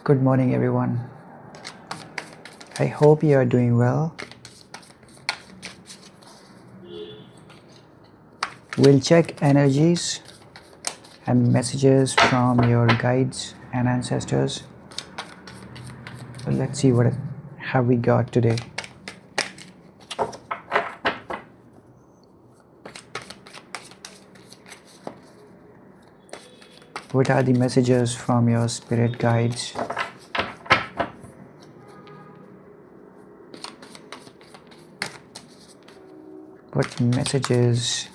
Good morning, everyone. I hope you are doing well. We'll check energies and messages from your guides and ancestors. So let's see what have we got today. What are the messages from your spirit guides? What messages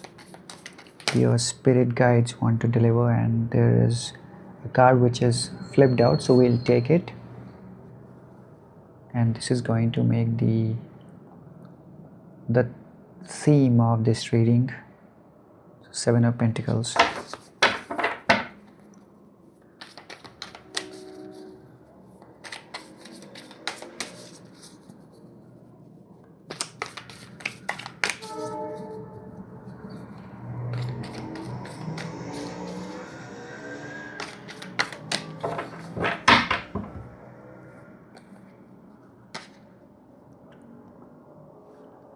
your spirit guides want to deliver? And there is a card which is flipped out, so we'll take it. And this is going to make the theme of this reading. Seven of Pentacles.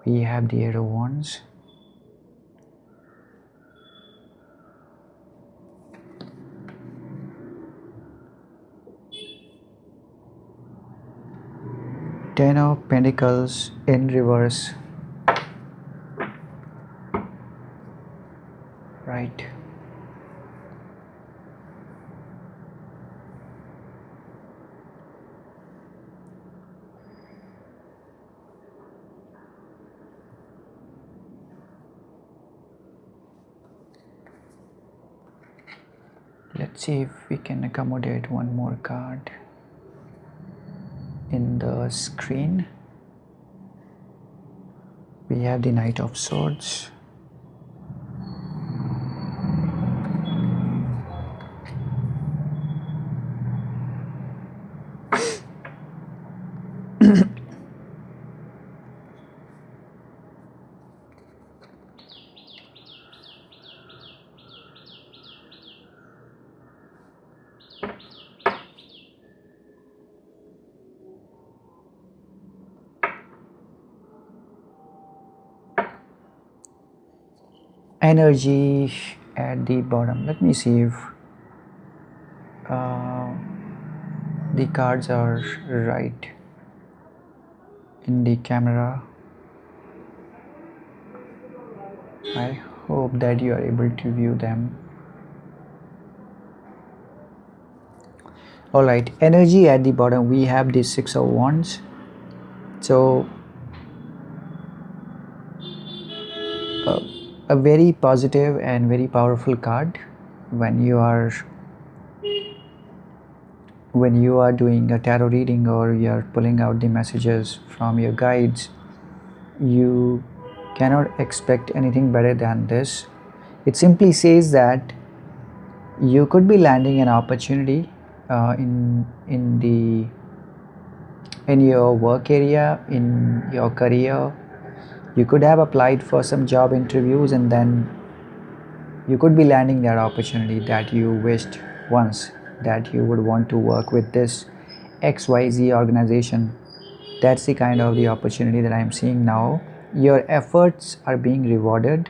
We have the Eight of Wands. Ten of Pentacles in reverse. Right. Let's see if we can accommodate one more card in the screen. We have the Knight of Swords. Energy at the bottom. Let me see if the cards are right in the camera. I hope that you are able to view them. Alright, energy at the bottom. We have the Six of Wands. So a very positive and very powerful card when you are doing a tarot reading or you are pulling out the messages from your guides. You cannot expect anything better than this. It simply says that you could be landing an opportunity in your work area, in your career. You could have applied for some job interviews and then you could be landing that opportunity that you wished once, that you would want to work with this XYZ organization. That's the kind of the opportunity that I'm seeing now. Your efforts are being rewarded.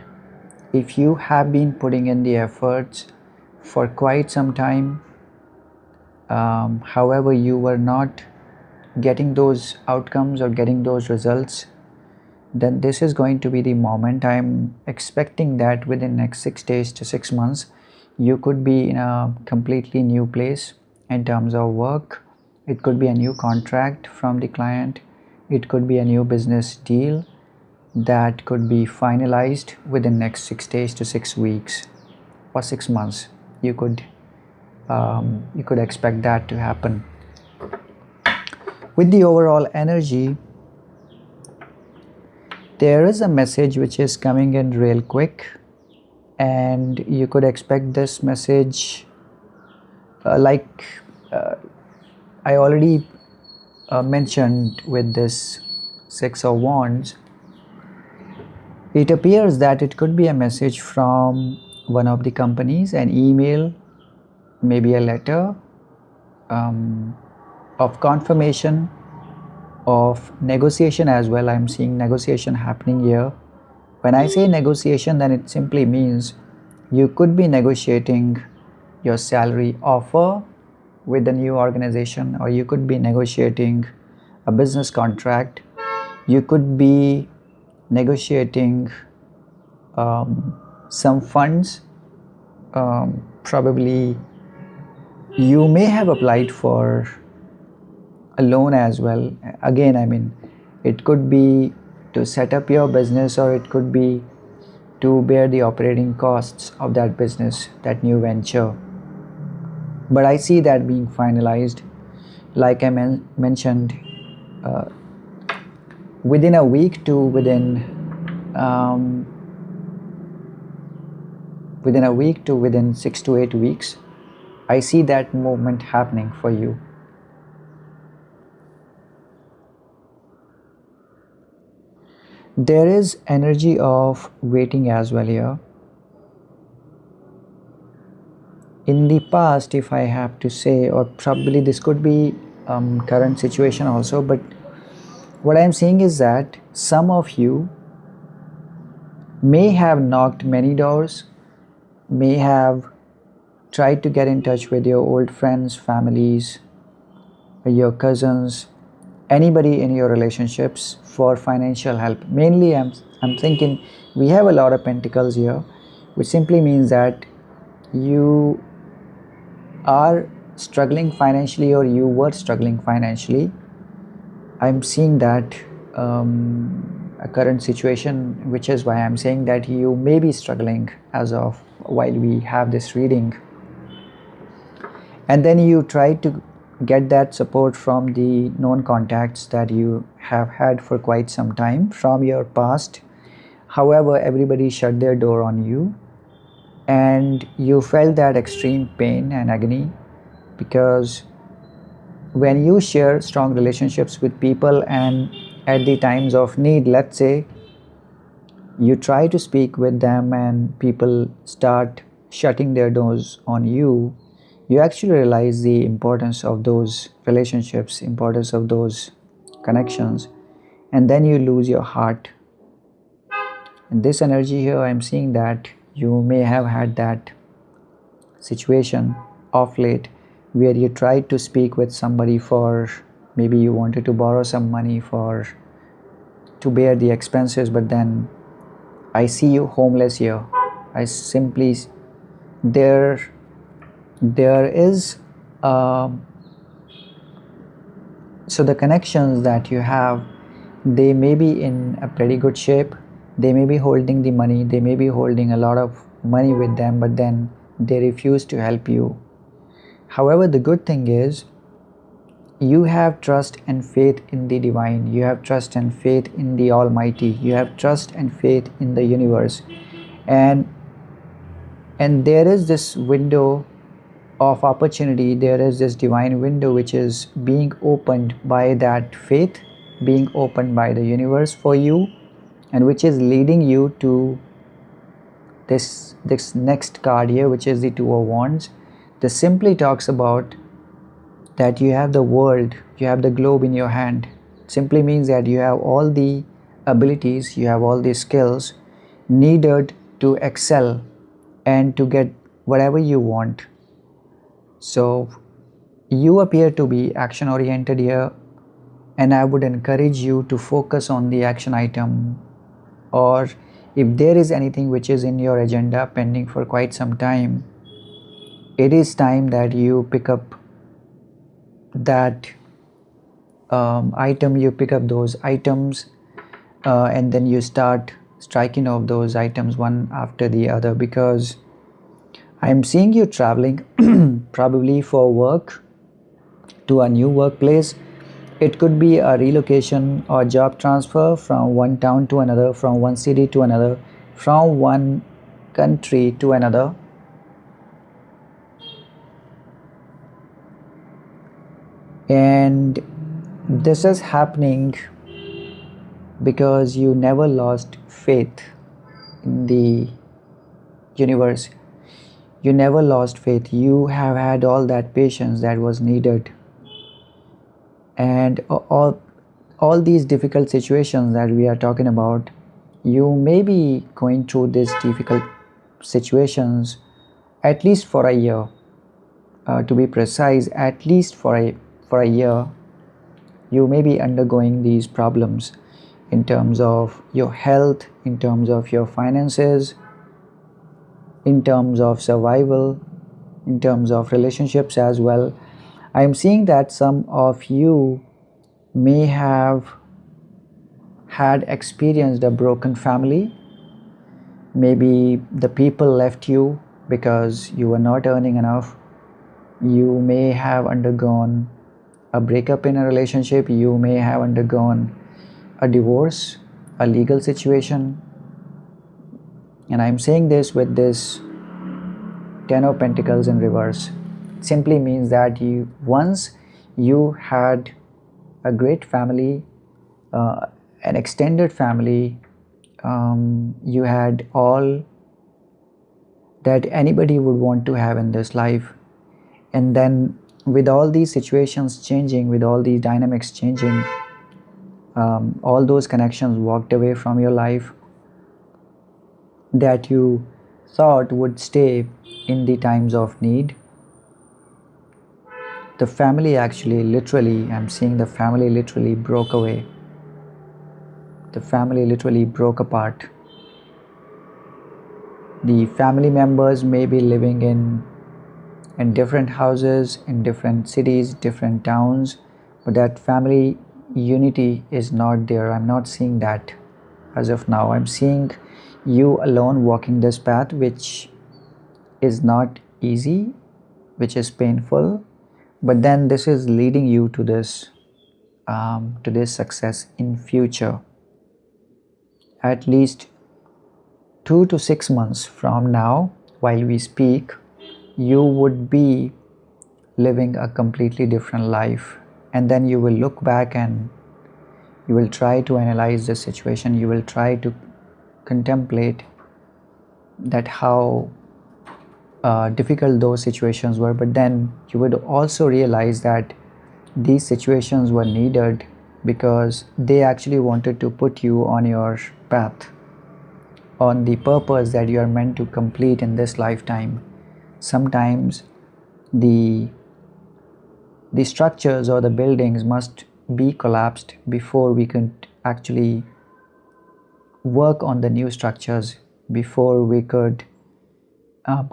If you have been putting in the efforts for quite some time, however you were not getting those outcomes or getting those results, then this is going to be the moment. I'm expecting that within next 6 days to 6 months, you could be in a completely new place in terms of work. It could be a new contract from the client. It could be a new business deal that could be finalized within next 6 days to 6 weeks or 6 months. You could expect that to happen. With the overall energy, there is a message which is coming in real quick, and you could expect this message I already mentioned with this Six of Wands. It appears that it could be a message from one of the companies, an email, maybe a letter, of confirmation, of negotiation as well. I'm seeing negotiation happening here. When I say negotiation, then it simply means you could be negotiating your salary offer with the new organization, or you could be negotiating a business contract. You could be negotiating some funds. Probably you may have applied for a loan as well. Again, I mean, it could be to set up your business, or it could be to bear the operating costs of that business, that new venture. But I see that being finalized, like I mentioned, within a week to um, within 6 to 8 weeks. I see that movement happening for you. There is energy of waiting as well here. In the past, if I have to say, or probably this could be current situation also, but what I'm seeing is that some of you may have knocked many doors, may have tried to get in touch with your old friends, families, your cousins, anybody in your relationships for financial help. Mainly I'm thinking we have a lot of pentacles here, which simply means that you are struggling financially, or you were struggling financially. I'm seeing that a current situation, which is why I'm saying that you may be struggling as of while we have this reading. And then you try to get that support from the known contacts that you have had for quite some time from your past. However, everybody shut their door on you, and you felt that extreme pain and agony, because when you share strong relationships with people, and at the times of need, let's say, you try to speak with them and people start shutting their doors on you, you actually realize the importance of those relationships, importance of those connections, and then you lose your heart. In this energy here, I'm seeing that you may have had that situation of late, where you tried to speak with somebody for, maybe you wanted to borrow some money for to bear the expenses, but then I see you homeless here. I simply, there is so the connections that you have, they may be in a pretty good shape, they may be holding the money, they may be holding a lot of money with them, but then they refuse to help you. However, the good thing is you have trust and faith in the divine, you have trust and faith in the Almighty, you have trust and faith in the universe, and there is this window of opportunity, there is this divine window which is being opened by that faith, being opened by the universe for you, and which is leading you to this next card here, which is the Two of Wands. This simply talks about that you have the world, you have the globe in your hand. It simply means that you have all the abilities, you have all the skills needed to excel and to get whatever you want. So you appear to be action oriented here, and I would encourage you to focus on the action item, or if there is anything which is in your agenda pending for quite some time, it is time that you pick up that item, you pick up those items, and then you start striking off those items one after the other, because I'm seeing you traveling probably for work to a new workplace. It could be a relocation or job transfer from one town to another, from one city to another, from one country to another. And this is happening because you never lost faith in the universe. You never lost faith. You have had all that patience that was needed. And all these difficult situations that we are talking about, you may be going through these difficult situations at least for a year. To be precise, at least for a year, you may be undergoing these problems in terms of your health, in terms of your finances, in terms of survival, in terms of relationships as well. I am seeing that some of you may have had experienced a broken family. Maybe the people left you because you were not earning enough. You may have undergone a breakup in a relationship. You may have undergone a divorce, a legal situation. And I'm saying this with this Ten of Pentacles in reverse. It simply means that once you had a great family, an extended family, you had all that anybody would want to have in this life. And then with all these situations changing, with all these dynamics changing, all those connections walked away from your life that you thought would stay in the times of need. The family actually literally, I'm seeing the family literally broke away. The family literally broke apart. The family members may be living in different houses, in different cities, different towns, but that family unity is not there. I'm not seeing that as of now. I'm seeing you alone walking this path, which is not easy, which is painful, but then this is leading you to this success in future. At least 2 to 6 months from now, while we speak, you would be living a completely different life, and then you will look back and you will try to analyze the situation. You will try to contemplate that how difficult those situations were, but then you would also realize that these situations were needed because they actually wanted to put you on your path, on the purpose that you are meant to complete in this lifetime. Sometimes the structures or the buildings must be collapsed before we could actually work on the new structures, before we could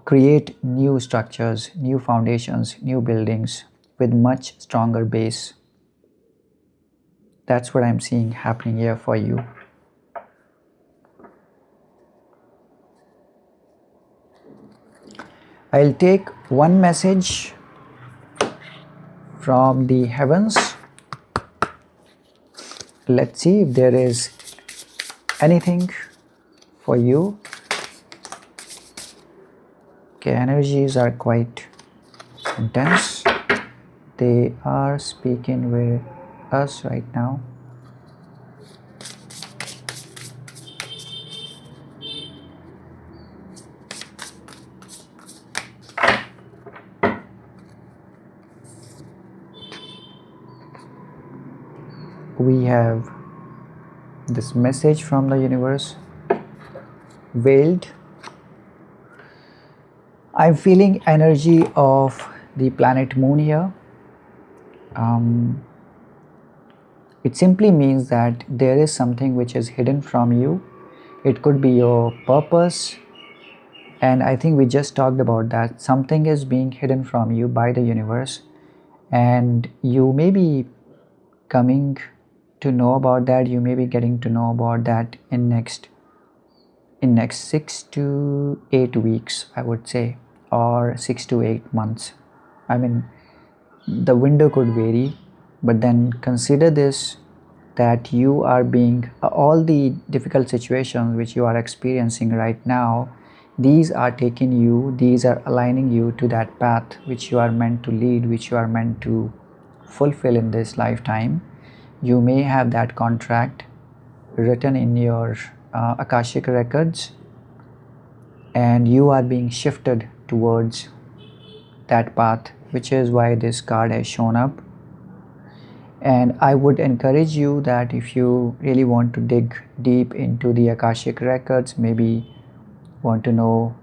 create new structures, new foundations, new buildings with much stronger base. That's what I'm seeing happening here for you. I'll take one message from the heavens. Let's see if there is anything for you. Okay, energies are quite intense. They are speaking with us right now. We have this message from the universe. Veiled. I'm feeling energy of the planet Moon here. It simply means that there is something which is hidden from you. It could be your purpose, and I think we just talked about that. Something is being hidden from you by the universe, and you may be coming to know about that. You may be getting to know about that in next 6 to 8 weeks, I would say, or 6 to 8 months. I mean, the window could vary, but then consider this, that you are being all the difficult situations which you are experiencing right now, these are taking you, these are aligning you to that path which you are meant to lead, which you are meant to fulfill in this lifetime. You may have that contract written in your Akashic records, and you are being shifted towards that path, which is why this card has shown up. And I would encourage you that if you really want to dig deep into the Akashic records, maybe want to know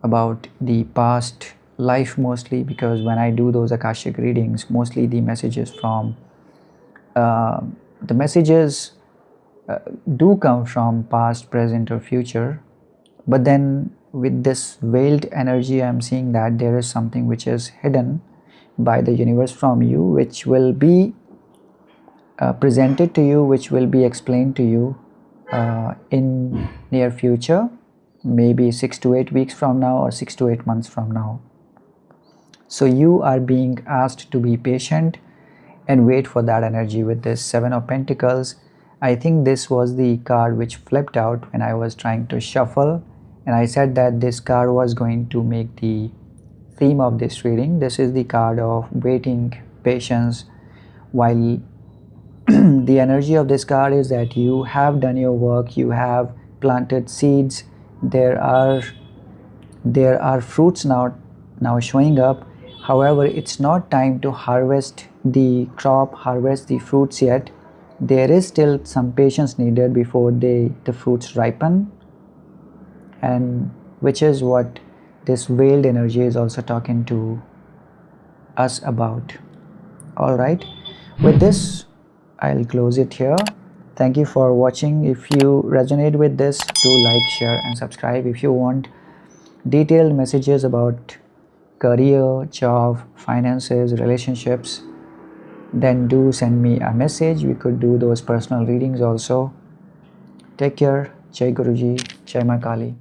about the past life mostly, because when I do those Akashic readings, mostly the messages from the messages do come from past, present or future, but then with this veiled energy I'm seeing that there is something which is hidden by the universe from you, which will be presented to you, which will be explained to you in near future, maybe 6 to 8 weeks from now or 6 to 8 months from now. So you are being asked to be patient and wait for that energy with this Seven of Pentacles. I think this was the card which flipped out when I was trying to shuffle, and I said that this card was going to make the theme of this reading. This is the card of waiting, patience, while the energy of this card is that you have done your work, you have planted seeds, there are fruits now showing up. However, it's not time to harvest the crop, harvest the fruits yet. There is still some patience needed before the fruits ripen, and which is what this veiled energy is also talking to us about. All right, with this I'll close it here. Thank you for watching. If you resonate with this, do like, share and subscribe. If you want detailed messages about career, job, finances, relationships, then do send me a message. We could do those personal readings also. Take care. Jai Guruji, Jai Ma Kali.